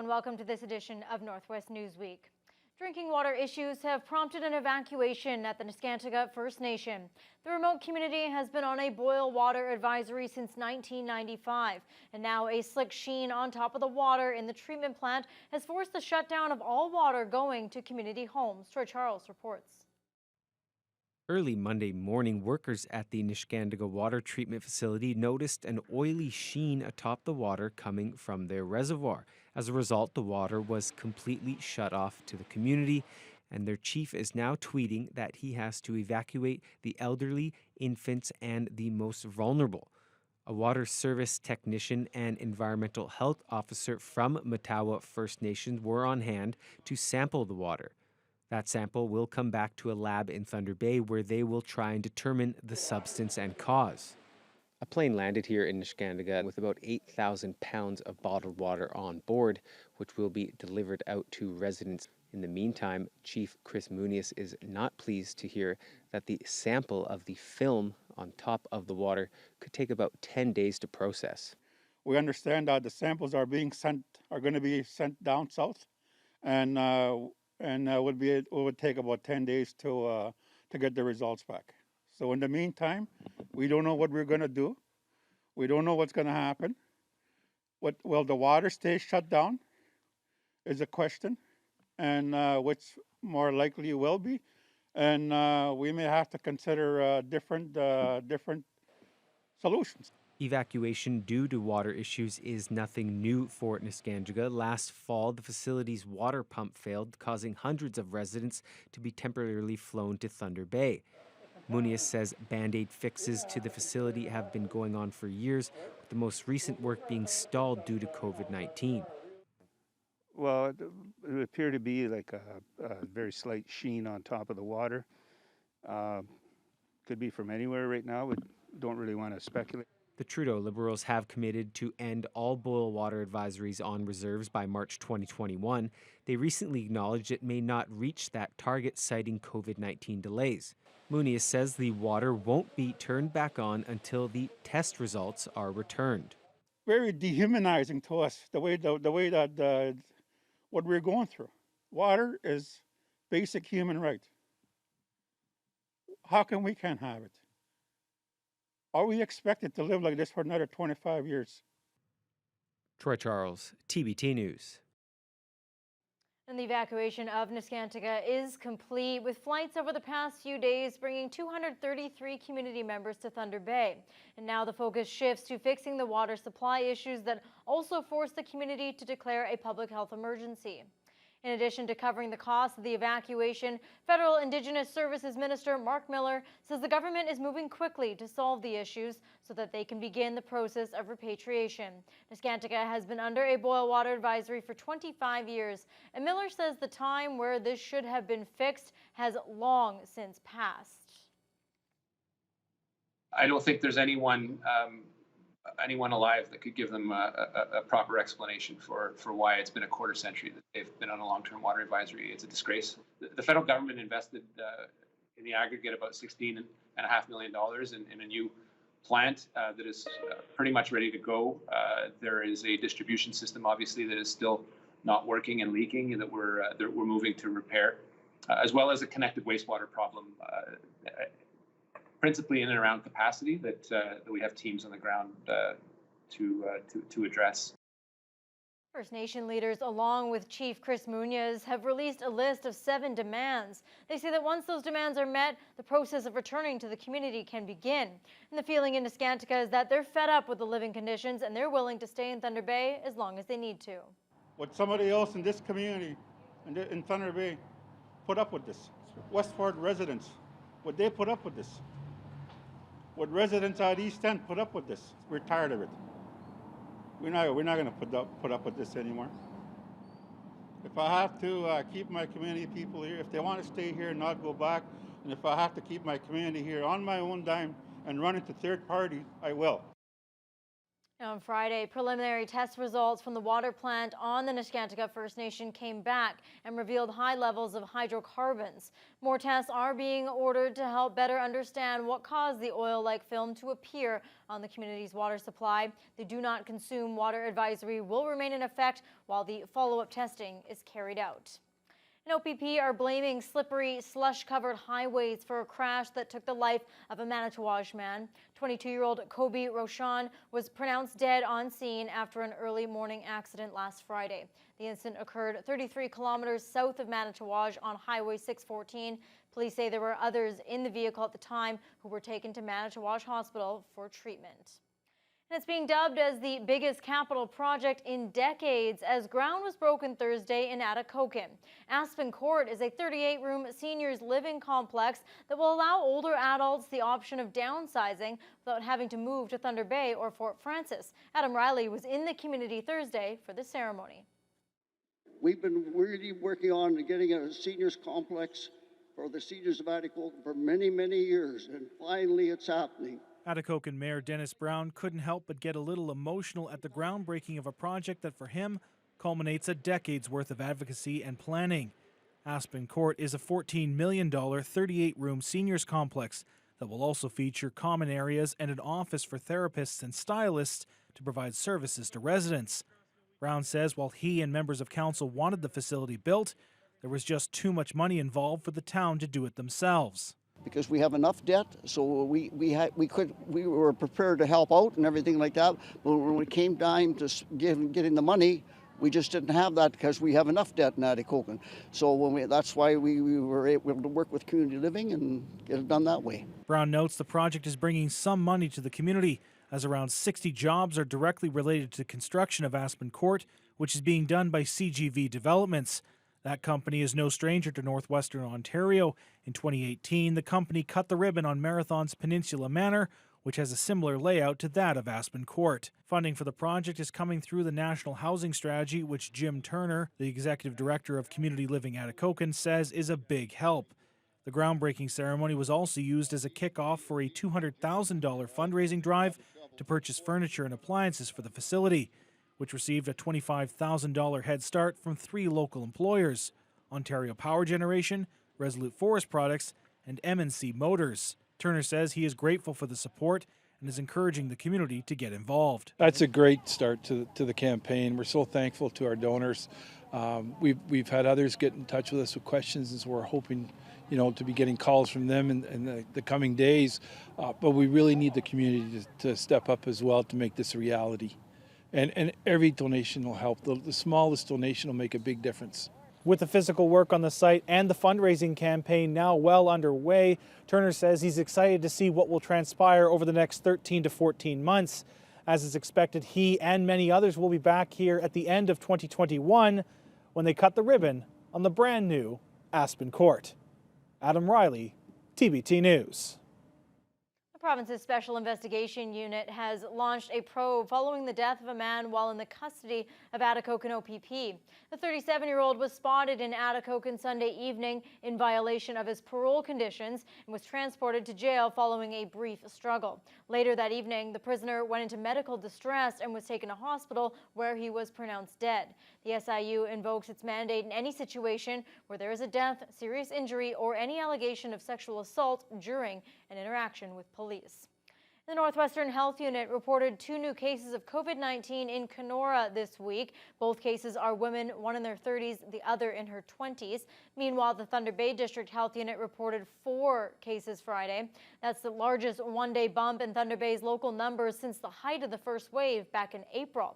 welcome to this edition of Northwest Newsweek. Drinking water issues have prompted an evacuation at the Neskantaga First Nation. The remote community has been on a boil water advisory since 1995, and now a slick sheen on top of the water in the treatment plant has forced the shutdown of all water going to community homes. Troy Charles reports. Early Monday morning, workers at the Neskantaga water treatment facility noticed an oily sheen atop the water coming from their reservoir. As a result, the water was completely shut off to the community, and their chief is now tweeting that he has to evacuate the elderly, infants, and the most vulnerable. A water service technician and environmental health officer from Matawa First Nations were on hand to sample the water. That sample will come back to a lab in Thunder Bay where they will try and determine the substance and cause. A plane landed here in Neskantaga with about 8,000 pounds of bottled water on board, which will be delivered out to residents. In the meantime, Chief Chris Muniz is not pleased to hear that the sample of the film on top of the water could take about 10 days to process. We understand that the samples are going to be sent down south, and it would take about 10 days to get the results back. So in the meantime, we don't know what we're going to do. We don't know what's going to happen. Will the water stay shut down is a question, and which more likely will be. And we may have to consider different solutions. Evacuation due to water issues is nothing new for Neskantaga. Last fall, the facility's water pump failed, causing hundreds of residents to be temporarily flown to Thunder Bay. Muniz says Band-Aid fixes to the facility have been going on for years, with the most recent work being stalled due to COVID-19. Well, it would appear to be like a very slight sheen on top of the water. Could be from anywhere right now. We don't really want to speculate. The Trudeau Liberals have committed to end all boil water advisories on reserves by March 2021. They recently acknowledged it may not reach that target, citing COVID-19 delays. Muniz says the water won't be turned back on until the test results are returned. Very dehumanizing to us, the way that what we're going through. Water is basic human right. How come we can't have it? Are we expected to live like this for another 25 years? Troy Charles, TBT News. And the evacuation of Neskantaga is complete, with flights over the past few days bringing 233 community members to Thunder Bay. And now the focus shifts to fixing the water supply issues that also forced the community to declare a public health emergency. In addition to covering the cost of the evacuation, Federal Indigenous Services Minister Mark Miller says the government is moving quickly to solve the issues so that they can begin the process of repatriation. Neskantaga has been under a boil water advisory for 25 years, and Miller says the time where this should have been fixed has long since passed. I don't think there's anyone alive that could give them a proper explanation for why it's been a quarter century that they've been on a long-term water advisory. It's a disgrace. The federal government invested in the aggregate about $16.5 million in a new plant that is pretty much ready to go. There is a distribution system, obviously, that is still not working and leaking, and that we're moving to repair, as well as a connected wastewater problem. Principally in and around capacity that we have teams on the ground to address. First Nation leaders, along with Chief Chris Muniz, have released a list of 7 demands. They say that once those demands are met, the process of returning to the community can begin. And the feeling in Neskantaga is that they're fed up with the living conditions and they're willing to stay in Thunder Bay as long as they need to. Would somebody else in this community, in Thunder Bay, put up with this? Westford residents, would they put up with this? Would residents at East End put up with this? We're tired of it. We're not going to put up with this anymore. If I have to keep my community people here, if they want to stay here and not go back, and if I have to keep my community here on my own dime and run into third party, I will. On Friday, preliminary test results from the water plant on the Niskantika First Nation came back and revealed high levels of hydrocarbons. More tests are being ordered to help better understand what caused the oil-like film to appear on the community's water supply. The do not consume water advisory will remain in effect while the follow-up testing is carried out. OPP are blaming slippery, slush-covered highways for a crash that took the life of a Manitouwadge man. 22-year-old Kobe Roshan was pronounced dead on scene after an early morning accident last Friday. The incident occurred 33 kilometers south of Manitouwadge on Highway 614. Police say there were others in the vehicle at the time who were taken to Manitouwadge Hospital for treatment. And it's being dubbed as the biggest capital project in decades as ground was broken Thursday in Atikokan. Aspen Court is a 38-room seniors living complex that will allow older adults the option of downsizing without having to move to Thunder Bay or Fort Frances. Adam Riley was in the community Thursday for the ceremony. We've been really working on getting a seniors complex for the seniors of Atikokan for many, many years, and finally it's happening. Atikokan Mayor Dennis Brown couldn't help but get a little emotional at the groundbreaking of a project that for him culminates a decade's worth of advocacy and planning. Aspen Court is a $14 million 38-room seniors complex that will also feature common areas and an office for therapists and stylists to provide services to residents. Brown says while he and members of council wanted the facility built, there was just too much money involved for the town to do it themselves. Because we have enough debt, so we were prepared to help out and everything like that. But when it came time to getting the money, we just didn't have that because we have enough debt in Atikokan. So that's why we were able to work with community living and get it done that way. Brown notes the project is bringing some money to the community, as around 60 jobs are directly related to construction of Aspen Court, which is being done by CGV Developments. That company is no stranger to northwestern Ontario. In 2018, the company cut the ribbon on Marathon's Peninsula Manor, which has a similar layout to that of Aspen Court. Funding for the project is coming through the National Housing Strategy, which Jim Turner, the executive director of Community Living Atikokan, says is a big help. The groundbreaking ceremony was also used as a kickoff for a $200,000 fundraising drive to purchase furniture and appliances for the facility, which received a $25,000 head start from 3 local employers: Ontario Power Generation, Resolute Forest Products, and M&C Motors. Turner says he is grateful for the support and is encouraging the community to get involved. That's a great start to the campaign. We're so thankful to our donors. We've had others get in touch with us with questions, and so we're hoping, to be getting calls from them in the coming days. But we really need the community to step up as well to make this a reality. And every donation will help. The smallest donation will make a big difference. With the physical work on the site and the fundraising campaign now well underway, Turner says he's excited to see what will transpire over the next 13 to 14 months. As is expected, he and many others will be back here at the end of 2021 when they cut the ribbon on the brand new Aspen Court. Adam Riley, TBT News. The province's Special Investigation Unit has launched a probe following the death of a man while in the custody of Atikokan OPP. The 37-year-old was spotted in Atikokan Sunday evening in violation of his parole conditions and was transported to jail following a brief struggle. Later that evening, the prisoner went into medical distress and was taken to hospital where he was pronounced dead. The SIU invokes its mandate in any situation where there is a death, serious injury, or any allegation of sexual assault during an interaction with police. The Northwestern Health Unit reported 2 new cases of COVID-19 in Kenora this week. Both cases are women, one in their 30s, the other in her 20s. Meanwhile, the Thunder Bay District Health Unit reported 4 cases Friday. That's the largest one-day bump in Thunder Bay's local numbers since the height of the first wave back in April.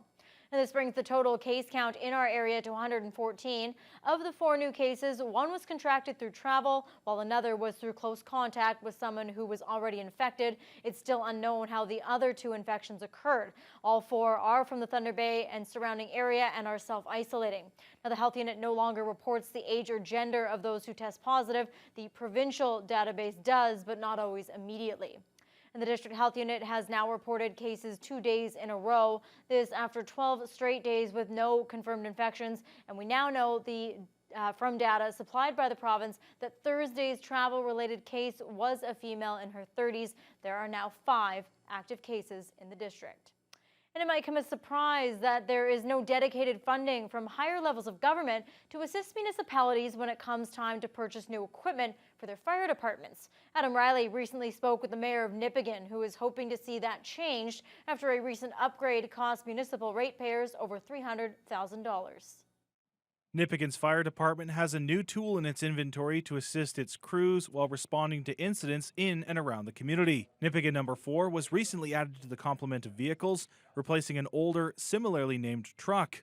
And this brings the total case count in our area to 114. Of the 4 new cases, 1 was contracted through travel, while another was through close contact with someone who was already infected. It's still unknown how the other 2 infections occurred. All 4 are from the Thunder Bay and surrounding area and are self-isolating. Now, the health unit no longer reports the age or gender of those who test positive. The provincial database does, but not always immediately. And the District Health Unit has now reported cases 2 days in a row. This after 12 straight days with no confirmed infections. And we now know from data supplied by the province that Thursday's travel-related case was a female in her 30s. There are now 5 active cases in the district. And it might come as a surprise that there is no dedicated funding from higher levels of government to assist municipalities when it comes time to purchase new equipment for their fire departments. Adam Riley recently spoke with the mayor of Nipigon, who is hoping to see that changed after a recent upgrade cost municipal ratepayers over $300,000. Nipigon's fire department has a new tool in its inventory to assist its crews while responding to incidents in and around the community. Nipigon number 4 was recently added to the complement of vehicles, replacing an older, similarly named truck.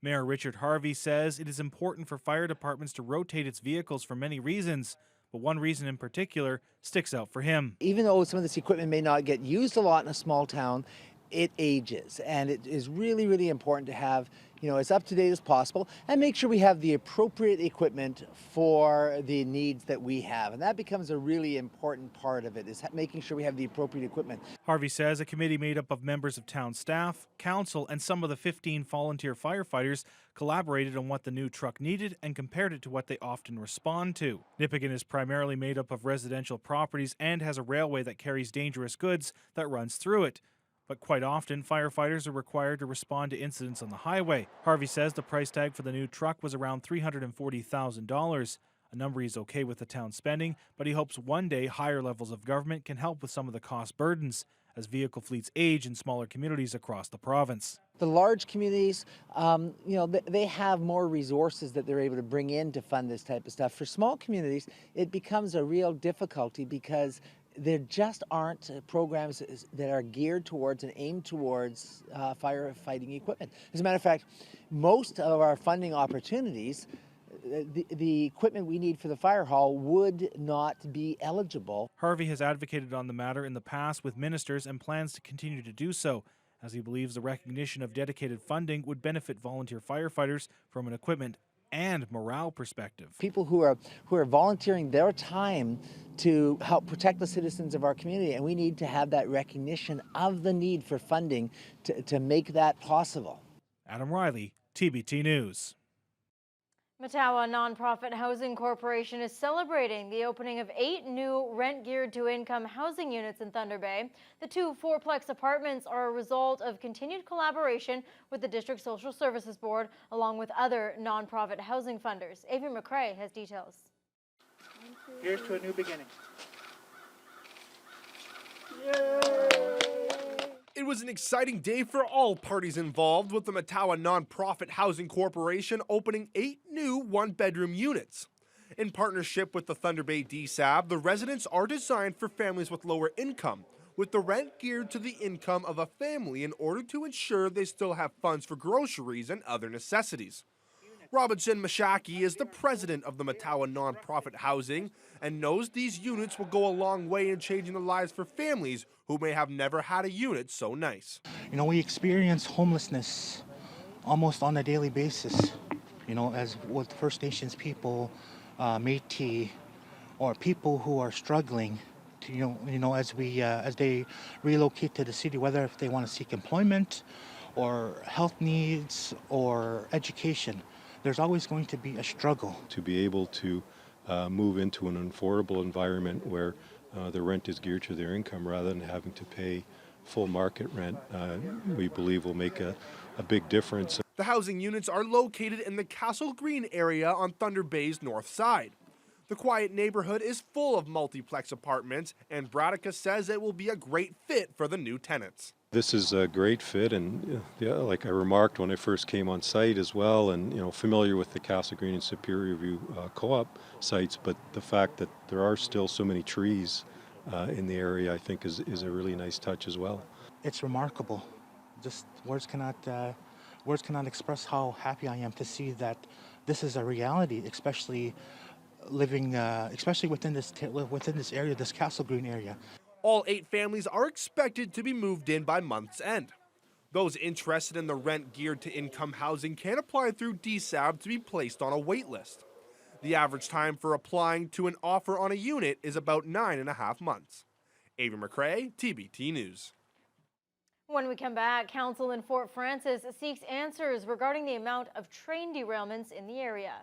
Mayor Richard Harvey says it is important for fire departments to rotate its vehicles for many reasons, but one reason in particular sticks out for him. Even though some of this equipment may not get used a lot in a small town, it ages, and it is really, really important to have, as up to date as possible, and make sure we have the appropriate equipment for the needs that we have. And that becomes a really important part of it, is making sure we have the appropriate equipment. Harvey says a committee made up of members of town staff, council, and some of the 15 volunteer firefighters collaborated on what the new truck needed and compared it to what they often respond to. Nipigon is primarily made up of residential properties and has a railway that carries dangerous goods that runs through it. But quite often, firefighters are required to respond to incidents on the highway. Harvey says the price tag for the new truck was around $340,000, a number he's okay with the town spending, but he hopes one day higher levels of government can help with some of the cost burdens as vehicle fleets age in smaller communities across the province. The large communities, they have more resources that they're able to bring in to fund this type of stuff. For small communities, it becomes a real difficulty because there just aren't programs that are geared towards and aimed towards firefighting equipment. As a matter of fact, most of our funding opportunities, the equipment we need for the fire hall would not be eligible. Harvey has advocated on the matter in the past with ministers and plans to continue to do so, as he believes the recognition of dedicated funding would benefit volunteer firefighters from an equipment and morale perspective. People who are volunteering their time to help protect the citizens of our community, and we need to have that recognition of the need for funding to make that possible. Adam Riley, TBT News. Mattawa Nonprofit Housing Corporation is celebrating the opening of 8 new rent-geared-to-income housing units in Thunder Bay. The 2 fourplex apartments are a result of continued collaboration with the District Social Services Board, along with other nonprofit housing funders. Avery McCrae has details. Here's to a new beginning. It was an exciting day for all parties involved, with the Mattawa Nonprofit Housing Corporation opening 8 new one-bedroom units. In partnership with the Thunder Bay DSAB, the residents are designed for families with lower income, with the rent geared to the income of a family in order to ensure they still have funds for groceries and other necessities. Robinson Mashaki is the president of the Mattawa Nonprofit Housing and knows these units will go a long way in changing the lives for families who may have never had a unit so nice. We experience homelessness almost on a daily basis, as with First Nations people, Métis, or people who are struggling to, as they relocate to the city, whether if they want to seek employment or health needs or education. There's always going to be a struggle. To be able to move into an affordable environment where the rent is geared to their income rather than having to pay full market rent, we believe will make a big difference. The housing units are located in the Castle Green area on Thunder Bay's north side. The quiet neighborhood is full of multiplex apartments, and Bradicka says it will be a great fit for the new tenants. This is a great fit, and like I remarked when I first came on site as well, and familiar with the Castle Green and Superior View co-op sites, but the fact that there are still so many trees in the area, I think is a really nice touch as well. It's remarkable. Just words cannot express how happy I am to see that this is a reality, especially living, especially within this area, this Castle Green area. All 8 families are expected to be moved in by month's end. Those interested in the rent geared to income housing can apply through DSAB to be placed on a wait list. The average time for applying to an offer on a unit is about 9.5 months. Avery McCrae, TBT News. When we come back, council in Fort Frances seeks answers regarding the amount of train derailments in the area.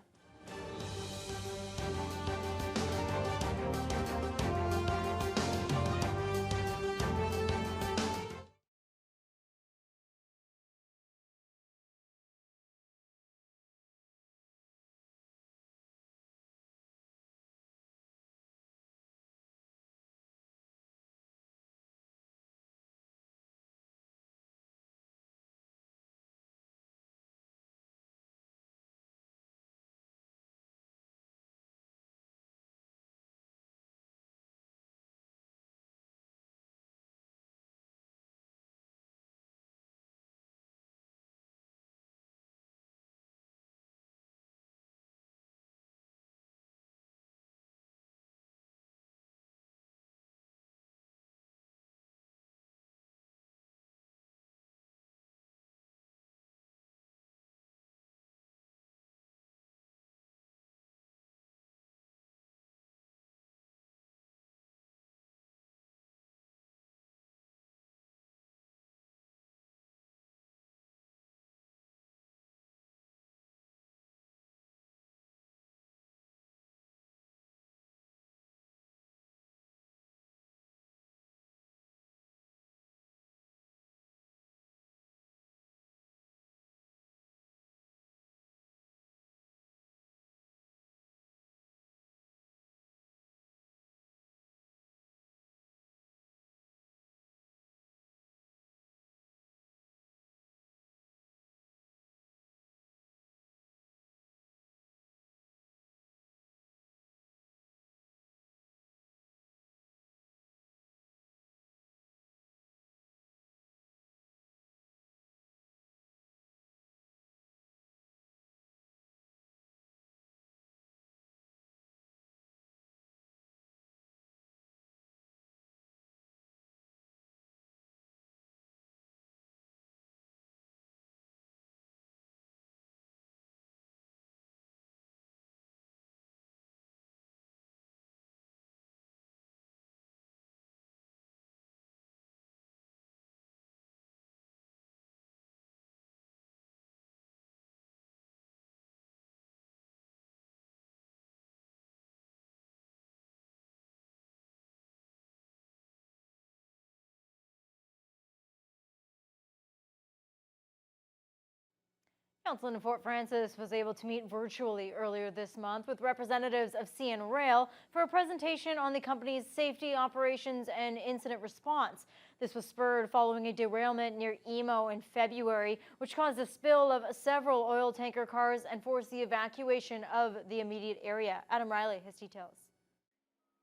Council in Fort Francis was able to meet virtually earlier this month with representatives of CN Rail for a presentation on the company's safety, operations, and incident response. This was spurred following a derailment near Emo in February, which caused a spill of several oil tanker cars and forced the evacuation of the immediate area. Adam Riley has details.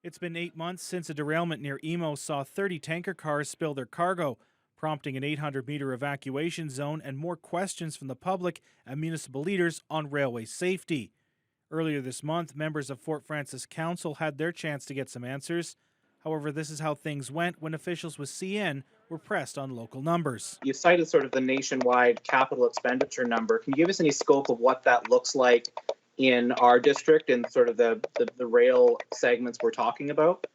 It's been 8 months since a derailment near Emo saw 30 tanker cars spill their cargo, prompting an 800-meter evacuation zone and more questions from the public and municipal leaders on railway safety. Earlier this month, members of Fort Francis Council had their chance to get some answers. However, this is how things went when officials with CN were pressed on local numbers. You cited sort of the nationwide capital expenditure number. Can you give us any scope of what that looks like in our district and sort of the rail segments we're talking about?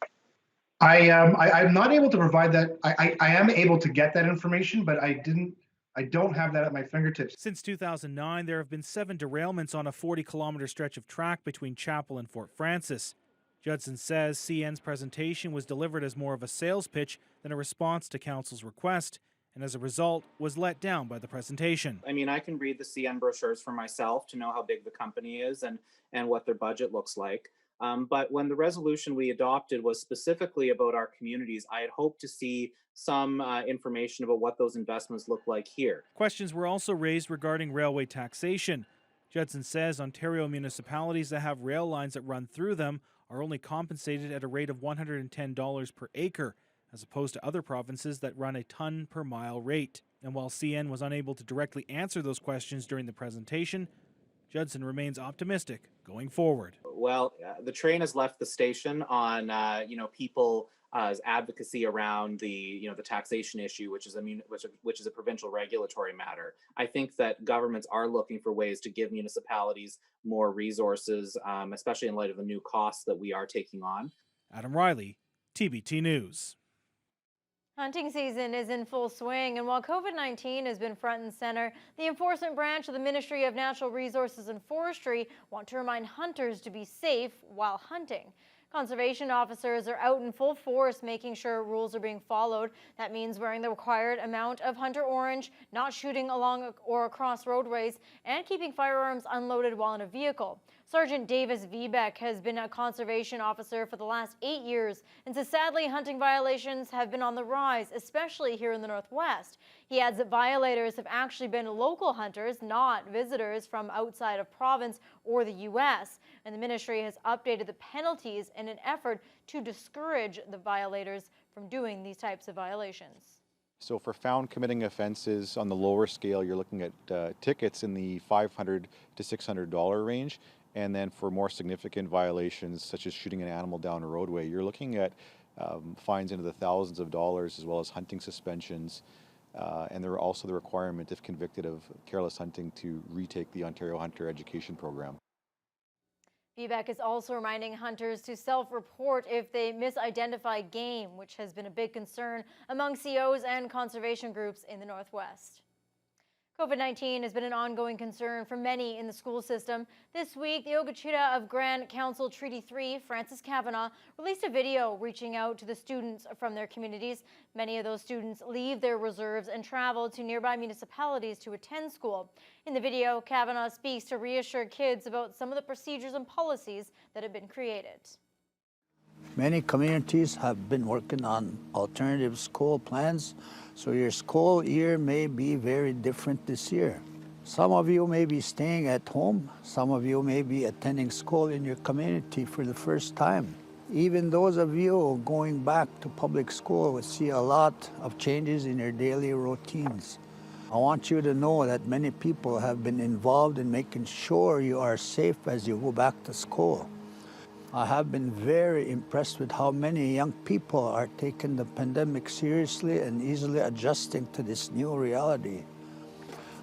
I'm not able to provide that. I am able to get that information, but I don't have that at my fingertips. Since 2009, there have been 7 derailments on a 40-kilometer stretch of track between Chapel and Fort Francis. Judson says CN's presentation was delivered as more of a sales pitch than a response to council's request, and as a result, was let down by the presentation. I mean, I can read the CN brochures for myself to know how big the company is and what their budget looks like. But when the resolution we adopted was specifically about our communities, I had hoped to see some information about what those investments look like here. Questions were also raised regarding railway taxation. Judson says Ontario municipalities that have rail lines that run through them are only compensated at a rate of $110 per acre, as opposed to other provinces that run a ton per mile rate. And while CN was unable to directly answer those questions during the presentation, Judson remains optimistic going forward. Well, the train has left the station on people's advocacy around the taxation issue, which is a provincial regulatory matter. I think that governments are looking for ways to give municipalities more resources, especially in light of the new costs that we are taking on. Adam Riley, TBT News. Hunting season is in full swing, and while COVID-19 has been front and center, the enforcement branch of the Ministry of Natural Resources and Forestry want to remind hunters to be safe while hunting. Conservation officers are out in full force making sure rules are being followed. That means wearing the required amount of hunter orange, not shooting along or across roadways, and keeping firearms unloaded while in a vehicle. Sergeant Davis Vbeck has been a conservation officer for the last 8 years and says sadly hunting violations have been on the rise, especially here in the Northwest. He adds that violators have actually been local hunters, not visitors from outside of province or the U.S. And the ministry has updated the penalties in an effort to discourage the violators from doing these types of violations. So for found committing offenses on the lower scale, you're looking at tickets in the $500 to $600 range. And then for more significant violations, such as shooting an animal down a roadway, you're looking at fines into the thousands of dollars, as well as hunting suspensions. And there are also the requirement, if convicted of careless hunting, to retake the Ontario Hunter Education Program. Vbeck is also reminding hunters to self-report if they misidentify game, which has been a big concern among COs and conservation groups in the Northwest. COVID-19 has been an ongoing concern for many in the school system. This week, the Ogechita of Grand Council Treaty 3, Francis Kavanagh, released a video reaching out to the students from their communities. Many of those students leave their reserves and travel to nearby municipalities to attend school. In the video, Kavanagh speaks to reassure kids about some of the procedures and policies that have been created. Many communities have been working on alternative school plans, so your school year may be very different this year. Some of you may be staying at home, some of you may be attending school in your community for the first time. Even those of you going back to public school will see a lot of changes in your daily routines. I want you to know that many people have been involved in making sure you are safe as you go back to school. I have been very impressed with how many young people are taking the pandemic seriously and easily adjusting to this new reality.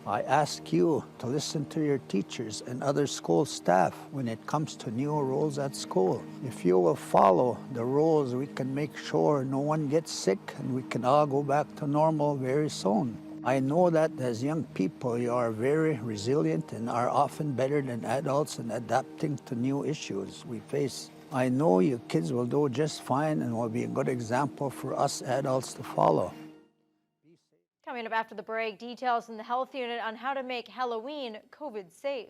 I ask you to listen to your teachers and other school staff when it comes to new rules at school. If you will follow the rules, we can make sure no one gets sick and we can all go back to normal very soon. I know that as young people, you are very resilient and are often better than adults in adapting to new issues we face. I know you kids will do just fine and will be a good example for us adults to follow. Coming Coming up after the break, details from the health unit on how to make Halloween COVID safe.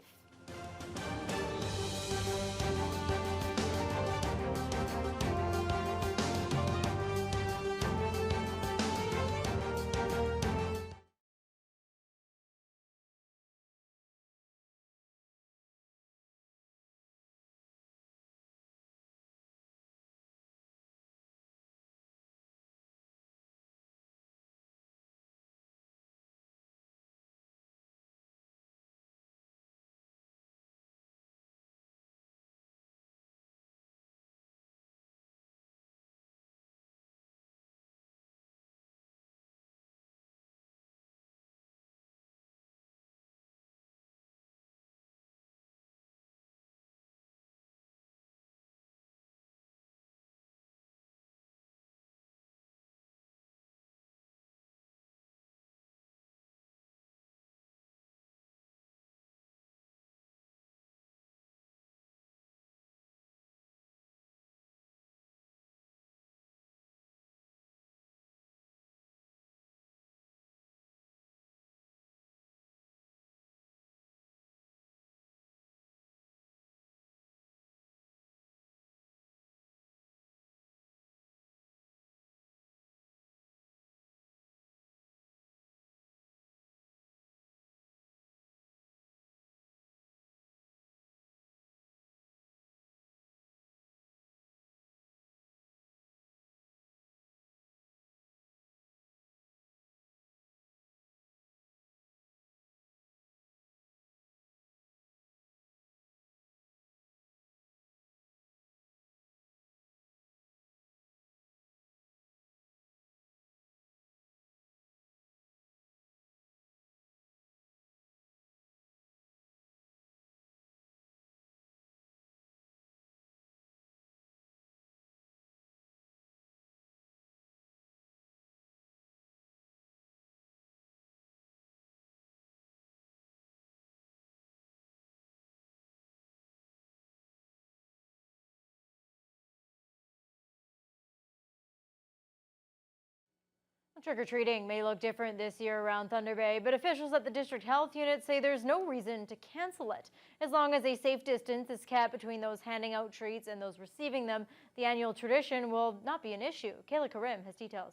Trick-or-treating may look different this year around Thunder Bay, but officials at the district health unit say there's no reason to cancel it. As long as a safe distance is kept between those handing out treats and those receiving them, the annual tradition will not be an issue. Kayla Karim has details.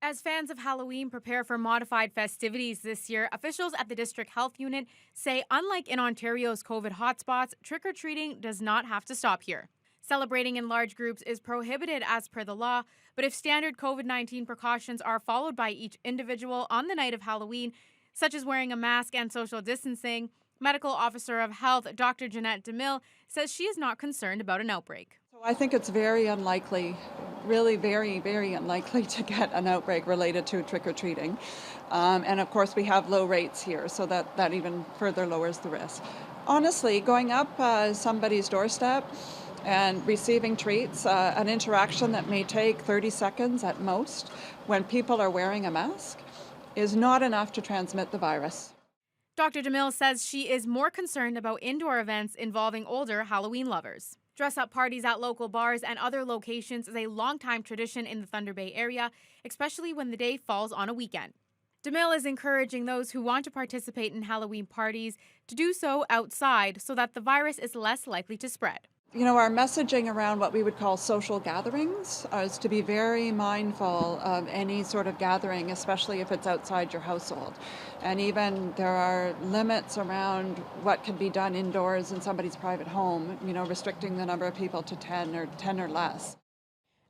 As fans of Halloween prepare for modified festivities this year, officials at the district health unit say unlike in Ontario's COVID hotspots, trick-or-treating does not have to stop here. Celebrating in large groups is prohibited as per the law, but if standard COVID-19 precautions are followed by each individual on the night of Halloween, such as wearing a mask and social distancing, Medical Officer of Health Dr. Jeanette DeMille says she is not concerned about an outbreak. So I think it's very unlikely, really very, very unlikely to get an outbreak related to trick-or-treating. And of course we have low rates here, so that even further lowers the risk. Honestly, going up somebody's doorstep and receiving treats, an interaction that may take 30 seconds at most when people are wearing a mask is not enough to transmit the virus. Dr. DeMille says she is more concerned about indoor events involving older Halloween lovers. Dress-up parties at local bars and other locations is a long-time tradition in the Thunder Bay area, especially when the day falls on a weekend. DeMille is encouraging those who want to participate in Halloween parties to do so outside so that the virus is less likely to spread. You know, our messaging around what we would call social gatherings is to be very mindful of any sort of gathering, especially if it's outside your household. And even there are limits around what can be done indoors in somebody's private home, you know, restricting the number of people to 10 or less.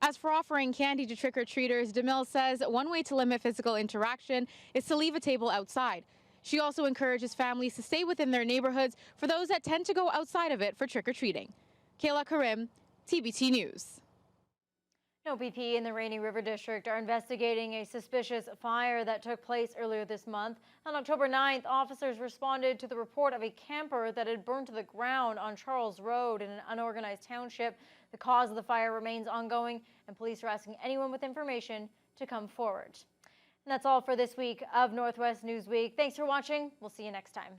As for offering candy to trick-or-treaters, DeMille says one way to limit physical interaction is to leave a table outside. She also encourages families to stay within their neighborhoods for those that tend to go outside of it for trick-or-treating. Kayla Karim, TBT News. OPP in the Rainy River District are investigating a suspicious fire that took place earlier this month. On October 9th, officers responded to the report of a camper that had burned to the ground on Charles Road in an unorganized township. The cause of the fire remains ongoing, and police are asking anyone with information to come forward. And that's all for this week of Northwest Newsweek. Thanks for watching. We'll see you next time.